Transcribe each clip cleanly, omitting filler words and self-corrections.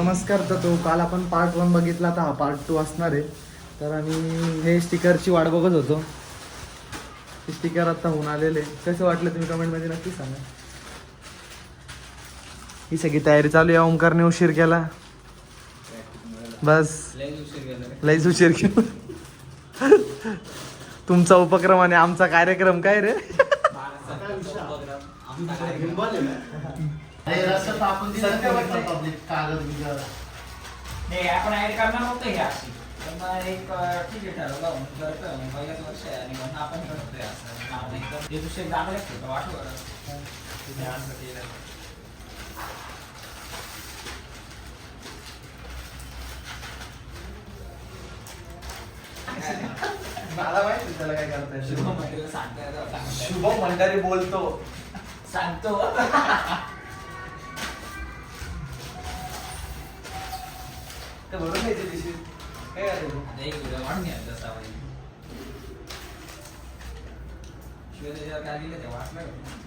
नमस्कार. तर तो काल आपण पार्ट 1 बघितला, तर हा पार्ट 2 असणार आहे. तर आम्ही हे स्टिकरची वाट बघत होतो. हे स्टिकर आता होऊन आलेले. कसं वाटलं तुम्ही कमेंटमध्ये नक्की सांगा. ही सगळी तयारी चालू आहे. ओमकारने उशीर केला. बस लईच उशीर केला. तुमचा उपक्रम आणि आमचा कार्यक्रम काय रे? नाही आपण ऍड करणार नव्हतं हे अशी पण मग एक ठीक आहे ठरवलं करतोय पहिल्याच वर्ष आहे आणि म्हणून आपण करतोय असं एकदम ते दुसरे चांगले असते वाटू मला माहिती त्याला काय करताय. शुभम मंडळीला सांगता शुभम भंडारी बोलतो सांगतो बरोबर नाही ते दिवशी काय करायचं. आता एक व्हिडिओ वाढून घ्या जसा पाहिजे शिवाय त्याच्यावर काय लिहिलं ते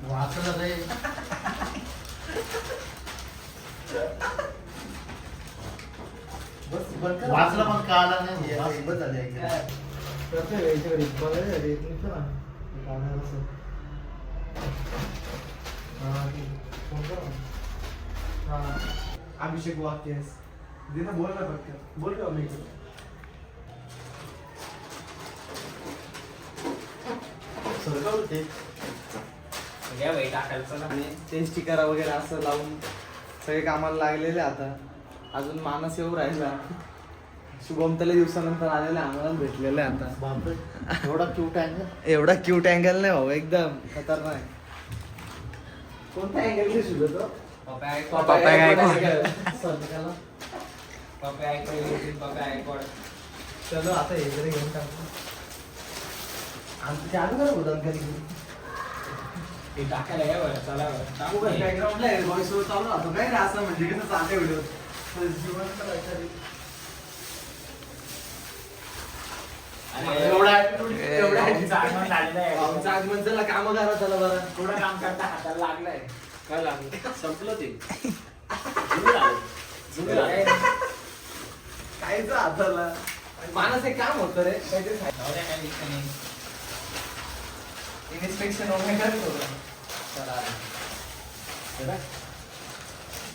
वाचलं रे. वाचलं पण कळालं नाही. बस झाले अभिषेक वाक्य बोल ना फक्त बोल का मी घ्या बाई टाकायला चला आणि ते स्टिकर वगैरे असं लावून सगळे कामाला लागलेले. आता अजून मानस येऊ राहिला. शुभम तले दिवसानंतर आलेले, आम्हाला भेटलेले आता. एवढा क्यूट अँगल. एवढा क्यूट अँगल नाही भाऊ, एकदम खतरनाक. कोणता अँगल शुभ तो? चलो आता हे जरी घेऊन टाकू. आमचं चालू करा होतं घरी. ते टाकायला घ्या बरं चला बरं टाकू बरं. बॅकग्राऊंडला व्हॉइस ओव्हर चालू राहतो काय रे, असं म्हणजे कसं चालते व्हिडिओ. आमचं आगमन चला काम करा चला बरं. थोडं काम करता हाताला लागलंय काय लागलं संपलं ते काहीच हाताला मानस एक काम होतं रे काहीतरी इन्स्पेक्शन वगैरे करत होतं.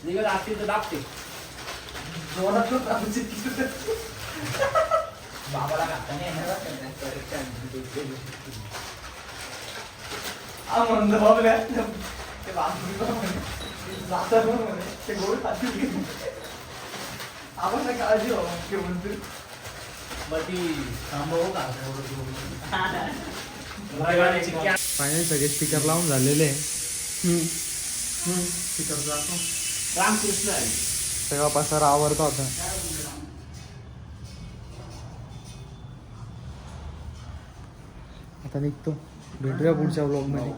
निघत असतील तर दाबते जोरात आमची बाबाला घातला नाही म्हणलं बाबल्या ते जातात म्हणे ते गोड खातील. आपण काळजी हो मुख्यमंत्री. फायनल सगळे स्टिकर लावून झालेले. स्टिकर रामकृष्ण आहे सगळा पसारा आवडतो आता. आता निघतो. भेटूया पुढच्या ब्लॉग मध्ये.